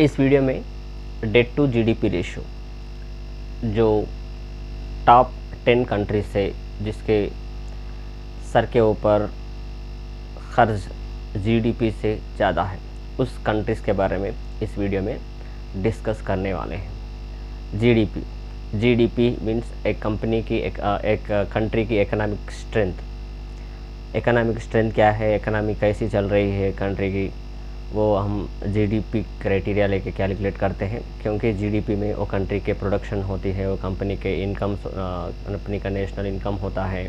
इस वीडियो में date to GDP ratio जो टॉप 10 कंट्रीज से जिसके सर के ऊपर कर्ज जीडीपी से ज़्यादा है, उस कंट्रीज़ के बारे में इस वीडियो में डिस्कस करने वाले हैं। जीडीपी मीन्स एक कंपनी की एक कंट्री की इकोनॉमिक स्ट्रेंथ क्या है, इकोनॉमी कैसी चल रही है कंट्री की, वो हम जीडीपी क्राइटेरिया लेके कैलकुलेट करते हैं। क्योंकि जीडीपी में वो कंट्री के प्रोडक्शन होती है, वो कंपनी के इनकम, कंपनी का नेशनल इनकम होता है,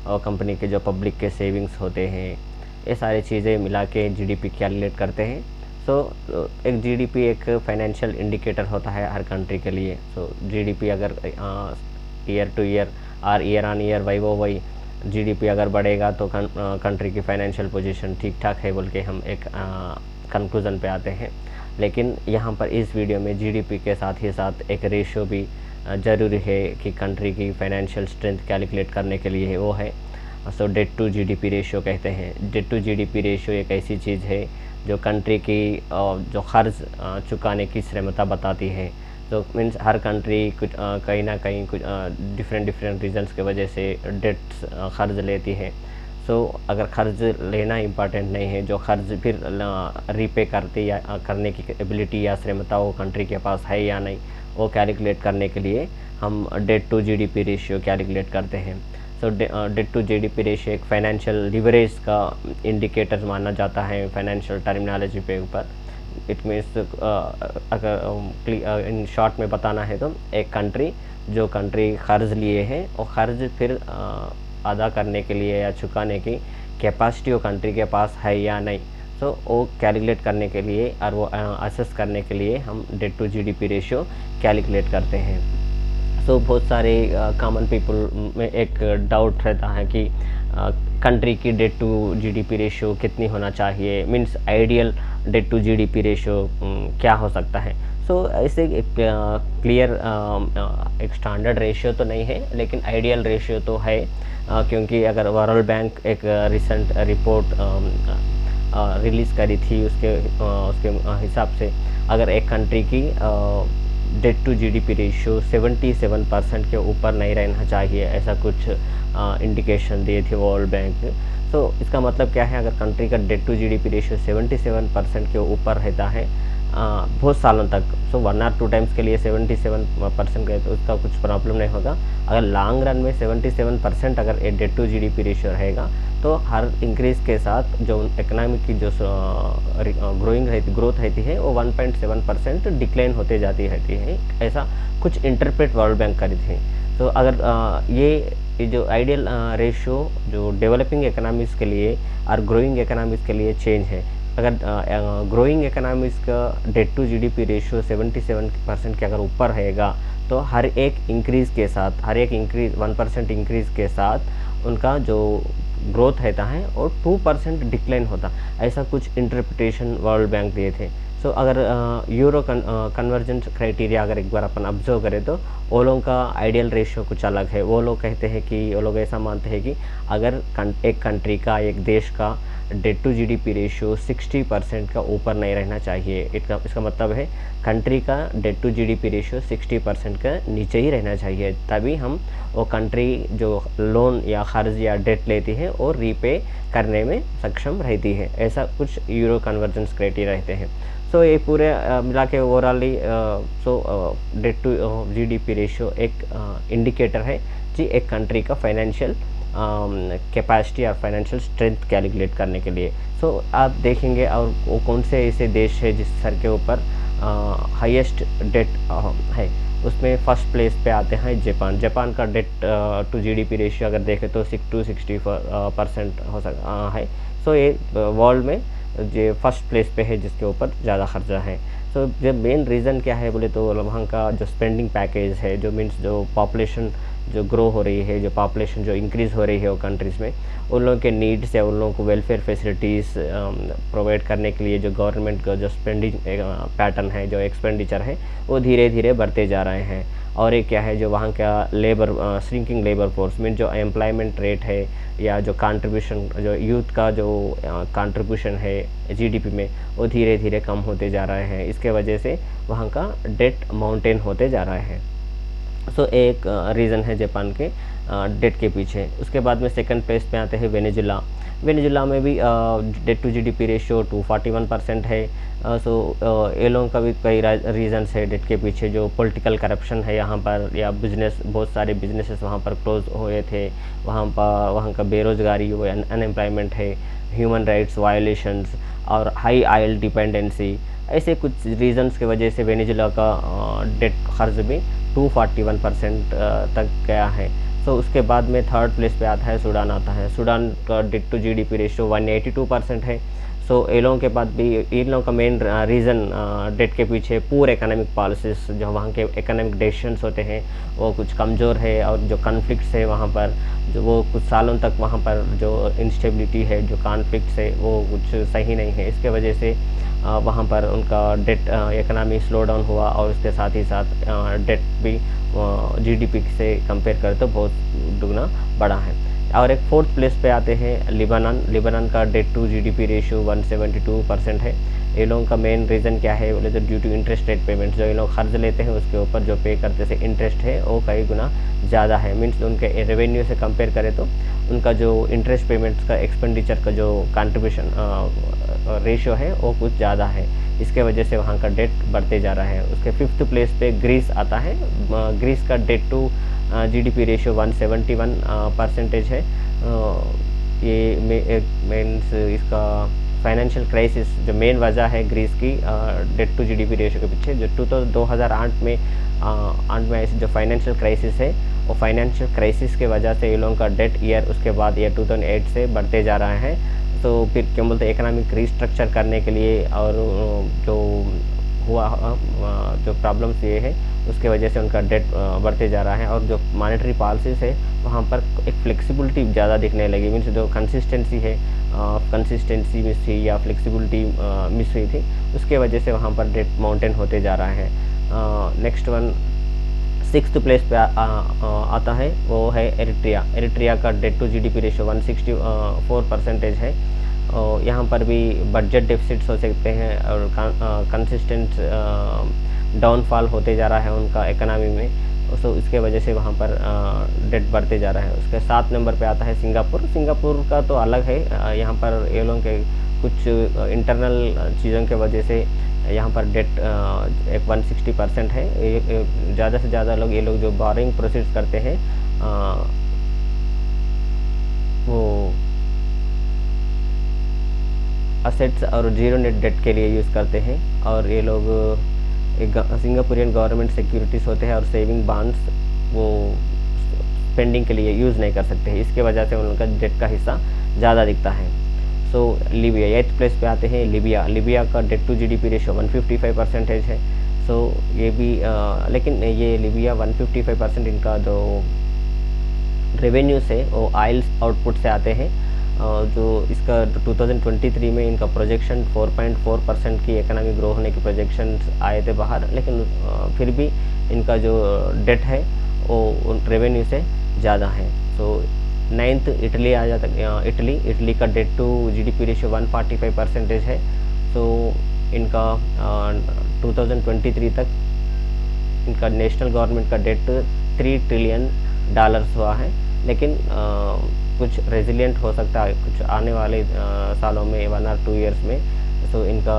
और कंपनी के जो पब्लिक के सेविंग्स होते हैं, ये सारी चीज़ें मिला के जीडीपी कैलकुलेट करते हैं। एक जीडीपी एक फाइनेंशियल इंडिकेटर होता है हर कंट्री के लिए। जीडीपी अगर ईयर टू ईयर और year on year Y GDP अगर बढ़ेगा तो कंट्री की फाइनेंशियल पोजीशन ठीक ठाक है बोल के हम एक कंक्लूज़न पे आते हैं। लेकिन यहाँ पर इस वीडियो में जीडीपी के साथ ही साथ एक रेशियो भी ज़रूरी है कि कंट्री की फाइनेंशियल स्ट्रेंथ कैलकुलेट करने के लिए वो है। डेट टू जीडीपी रेशियो कहते हैं। डेट टू जीडीपी रेशियो एक ऐसी चीज़ है जो कंट्री की जो कर्ज चुकाने की क्षमता बताती है। तो मीन्स हर कंट्री कुछ कहीं ना कहीं कुछ डिफरेंट रीजंस की वजह से डेट्स कर्ज लेती है। अगर कर्ज लेना इम्पॉर्टेंट नहीं है, जो कर्ज फिर रीपे करने की एबिलिटी या क्षमता वो कंट्री के पास है या नहीं, वो कैलकुलेट करने के लिए हम debt to GDP ratio calculate करते हैं। डेट टू जीडीपी रेशियो एक फाइनेंशियल लिवरेज का इंडिकेटर माना जाता है फाइनेंशियल टर्मिनोलॉजी पे ऊपर। इट मीन्स अगर इन शॉर्ट में बताना है तो एक कंट्री कर्ज लिए हैं और कर्ज फिर अदा करने के लिए या चुकाने की कैपेसिटी वो कंट्री के पास है या नहीं, वो कैलकुलेट करने के लिए और वो असेस करने के लिए हम debt to GDP ratio calculate करते हैं। बहुत सारे कॉमन पीपल में एक डाउट रहता है कि कंट्री की डेट टू जीडीपी रेशियो कितनी होना चाहिए, means ideal debt to GDP ratio क्या हो सकता है। ऐसे एक क्लियर एक स्टैंडर्ड रेशियो तो नहीं है, लेकिन आइडियल रेशियो तो है। क्योंकि अगर वर्ल्ड बैंक एक रिसेंट रिपोर्ट रिलीज़ करी थी, उसके हिसाब से अगर एक कंट्री की डेट टू जीडीपी रेशियो 77% के ऊपर नहीं रहना चाहिए, ऐसा कुछ इंडिकेशन दिए थे वर्ल्ड बैंक। इसका मतलब क्या है, अगर कंट्री का डेट टू जीडीपी रेशियो 77% के ऊपर रहता है बहुत सालों तक, 1 और 2 टाइम्स के लिए 77% गए तो उसका कुछ प्रॉब्लम नहीं होगा। अगर लॉन्ग रन में 77% अगर डेट टू जीडीपी रेशियो रहेगा तो हर इंक्रीज़ के साथ जो इकोनॉमी की जो ग्रोथ रहती है वो 1.7% डिक्लाइन होते जाती रहती है। ऐसा कुछ इंटरप्रेट वर्ल्ड बैंक करी थी। अगर ये जो आइडियल रेशियो जो डेवलपिंग इकोनॉमीज़ के लिए और ग्रोइंग इकोनॉमीज़ के लिए चेंज है। अगर ग्रोइंग इकोनॉमीज़ का डेट टू जीडीपी रेशियो 77% के अगर ऊपर रहेगा तो हर एक इंक्रीज़ के साथ, 1% इंक्रीज़ के साथ उनका जो ग्रोथ रहता है और 2% डिक्लाइन होता, ऐसा कुछ इंटरप्रिटेशन वर्ल्ड बैंक दिए थे। अगर यूरो कन्वर्जेंस क्राइटेरिया अगर एक बार अपन ऑब्जर्व करें तो वो लोगों का आइडियल रेशियो कुछ अलग है। वो लोग कहते हैं कि वो लोग ऐसा मानते हैं कि अगर एक कंट्री का, एक देश का डेट टू जीडीपी रेशियो 60% का ऊपर नहीं रहना चाहिए। इसका मतलब है कंट्री का डेट टू जीडीपी रेशियो 60% का नीचे ही रहना चाहिए, तभी हम वो कंट्री जो लोन या कर्ज या डेट लेती है और रीपे करने में सक्षम रहती है। ऐसा कुछ यूरो कन्वर्जेंस क्राइटेरिया रहते हैं। ये पूरे मिला के ओवरऑली डेट टू जीडीपी रेशियो एक इंडिकेटर है जी एक कंट्री का फाइनेंशियल कैपेसिटी और फाइनेंशियल स्ट्रेंथ कैलकुलेट करने के लिए। आप देखेंगे और वो कौन से ऐसे देश है जिस सर के ऊपर हाईएस्ट डेट है, उसमें फर्स्ट प्लेस पे आते हैं जापान का डेट टू जीडीपी रेशियो अगर देखें तो 60% हो सकता है। ये वर्ल्ड में जो फर्स्ट प्लेस पे है जिसके ऊपर ज़्यादा खर्चा है। जो मेन रीज़न क्या है बोले तो वहाँ का जो स्पेंडिंग पैकेज है, जो मीन्स जो पॉपुलेशन जो ग्रो हो रही है, जो पॉपुलेशन जो इंक्रीज़ हो रही है वो कंट्रीज़ में, उन लोगों के नीड्स या उन लोगों को वेलफेयर फैसिलिटीज़ प्रोवाइड करने के लिए जो गवर्नमेंट का जो स्पेंडिंग पैटर्न है, जो एक्सपेंडिचर है, वो धीरे धीरे बढ़ते जा रहे हैं। और एक क्या है, जो वहाँ का labour shrinking labour force mean जो एम्प्लॉयमेंट रेट है या जो कंट्रीब्यूशन, जो यूथ का जो कंट्रीब्यूशन है जीडीपी में, वो धीरे धीरे कम होते जा रहे हैं। इसके वजह से वहाँ का डेट माउंटेन होते जा रहा है। सो एक रीज़न है जापान के डेट के पीछे। उसके बाद में सेकंड प्लेस पे आते हैं वेनेजुला। वेनेजुला में भी डेट टू जीडीपी रेशियो 241% है। सो ये लोगों का भी कई रीजंस है डेट के पीछे, जो पॉलिटिकल करप्शन है यहाँ पर, या बिजनेस, बहुत सारे बिजनेसेस वहाँ पर क्लोज हुए थे, वहाँ का बेरोजगारी, वो अनएम्प्लॉयमेंट है, ह्यूमन राइट्स वायलेशंस और हाई ऑयल डिपेंडेंसी, ऐसे कुछ रीजंस की वजह से वेनेजुला का डेट कर्ज भी 241% तक गया है। सो उसके बाद में थर्ड प्लेस पे आता है सूडान आता है। सूडान का डेट टू जीडीपी रेशियो 182% है। सो इन लोगों के बाद भी, इन लोगों का मेन रीज़न डेट के पीछे पुअर इकोनॉमिक पॉलिसीज, जो वहाँ के इकोनॉमिक डिसीजंस होते हैं वो कुछ कमज़ोर है, और जो कॉन्फ्लिक्ट्स है वहाँ पर, जो वो कुछ सालों तक वहाँ पर जो इंस्टेबिलिटी है, जो कॉन्फ्लिक्ट्स है, वो कुछ सही नहीं है। इसके वजह से वहाँ पर उनका डेट इकोनॉमी स्लो डाउन हुआ, और उसके साथ ही साथ डेट भी जीडीपी से कंपेयर करें तो बहुत दुगना बड़ा है। और एक फोर्थ प्लेस पे आते हैं लिबानन। लिबानन का डेट टू जीडीपी रेशियो 172% है। ये लोगों का मेन रीज़न क्या है बोले तो due to interest rate payment, जो ये लोग खर्च लेते हैं उसके ऊपर जो पे करते से इंटरेस्ट है वो कई गुना ज़्यादा है। मीन्स उनके रेवेन्यू से कंपेयर करें तो उनका जो इंटरेस्ट पेमेंट्स का एक्सपेंडिचर का जो कंट्रीब्यूशन रेशियो है वो कुछ ज़्यादा है। इसके वजह से वहाँ का डेट बढ़ते जा रहा है। उसके फिफ्थ प्लेस पे ग्रीस आता है। ग्रीस का डेट टू जीडीपी रेशियो 171% है। ये मीन्स इसका फाइनेंशियल क्राइसिस जो मेन वजह है ग्रीस की डेट टू जीडीपी रेशियो के पीछे, जो 2008 में ऐसे जो फाइनेंशियल क्राइसिस है, वो फाइनेंशियल क्राइसिस के वजह से ये लोगों का डेट ईयर उसके बाद ईयर 2008 से बढ़ते जा रहा है। तो फिर क्या बोलते हैं, इकोनॉमिक रिस्ट्रक्चर करने के लिए और जो हुआ जो प्रॉब्लम्स ये है उसके वजह से उनका डेट बढ़ते जा रहा है। और जो मॉनेटरी पॉलिसीज है वहाँ पर एक फ्लेक्सिबिलिटी ज़्यादा दिखने लगी। मीन्स जो कंसिस्टेंसी है, कंसिस्टेंसी मिस थी या फ्लेक्सिबिलिटी मिस हुई थी, उसके वजह से वहाँ पर डेट माउंटेन होते जा रहा है। नेक्स्ट वन सिक्स्थ प्लेस पे आता है, वो है एरिट्रिया। एरिट्रिया का डेट टू जीडीपी रेशियो 164% है। यहाँ पर भी बजट डेफिसिट्स हो सकते हैं और कंसिस्टेंट डाउनफॉल होते जा रहा है उनका इकोनॉमी में, तो इसके वजह से वहाँ पर डेट बढ़ते जा रहा है। उसके 7 नंबर पे आता है सिंगापुर। सिंगापुर का तो अलग है, यहाँ पर ये लोगों के कुछ इंटरनल चीज़ों के वजह से यहाँ पर डेट एक 160% है। ज़्यादा से ज़्यादा लोग, ये लोग जो बोरिंग प्रोसीड्स करते हैं वो असेट्स और जीरो नेट डेट के लिए यूज़ करते हैं। और ये लोग एक सिंगापुरियन गवर्नमेंट सिक्योरिटीज़ होते हैं और सेविंग बॉन्ड्स वो स्पेंडिंग के लिए यूज़ नहीं कर सकते हैं। इसके वजह से उनका डेट का हिस्सा ज़्यादा दिखता है। सो लीबिया 8th प्लेस पे आते हैं। लीबिया का डेट टू जीडीपी रेशियो 155% है। सो ये भी लेकिन ये लीबिया 155% इनका जो रेवेन्यूज है वो ऑयल आउटपुट से आते हैं। जो इसका 2023 में इनका प्रोजेक्शन 4.4% की इकोनॉमी ग्रो होने के प्रोजेक्शन आए थे बाहर, लेकिन फिर भी इनका जो डेट है वो रेवेन्यू से ज़्यादा है। सो 9th इटली आ जाता है। इटली का डेट टू जीडीपी रेशियो 145% है। सो इनका 2023 तक इनका नेशनल गवर्नमेंट का डेट $3 ट्रिलियन हुआ है, लेकिन कुछ रेजिलिएंट हो सकता है कुछ आने वाले सालों में, 1 और 2 ईयर्स में। सो इनका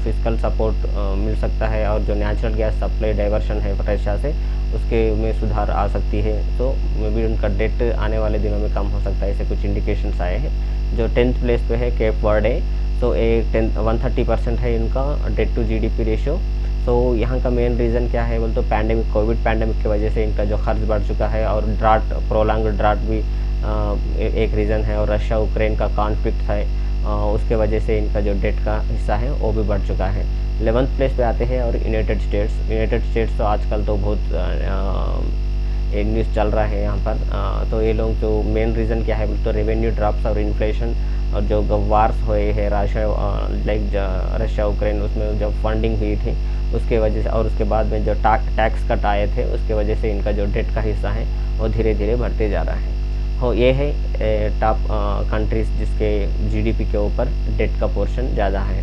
फिजिकल सपोर्ट मिल सकता है, और जो नेचुरल गैस सप्लाई डाइवर्शन है रशिया से, उसके में सुधार आ सकती है। तो मे बी उनका डेट आने वाले दिनों में कम हो सकता है, ऐसे कुछ इंडिकेशंस आए हैं। जो 10th प्लेस पे है केप वर्डे। तो 130% है इनका डेट टू जीडीपी रेशियो। तो यहाँ का मेन रीज़न क्या है बोल तो कोविड पैंडेमिक की वजह से इनका जो खर्च बढ़ चुका है, और प्रोलॉन्ग ड्राट भी एक रीज़न है, और रशिया यूक्रेन का कॉन्फ्लिक्ट है, उसके वजह से इनका जो डेट का हिस्सा है वो भी बढ़ चुका है। 11th प्लेस पे आते हैं और यूनाइटेड स्टेट्स तो आजकल तो बहुत न्यूज़ चल रहा है यहाँ पर। तो ये लोग जो मेन रीज़न क्या है बोल तो रेवेन्यू ड्रॉप्स और इन्फ्लेशन और जो वार्स हुए हैं लाइक रशिया यूक्रेन, उसमें जब फंडिंग हुई थी उसके वजह से, और उसके बाद में जो टैक्स कट आए थे उसके वजह से इनका जो डेट का हिस्सा है वो धीरे धीरे बढ़ते जा रहा है। हो ये है टॉप कंट्रीज़ जिसके जीडीपी के ऊपर डेट का पोर्शन ज़्यादा है।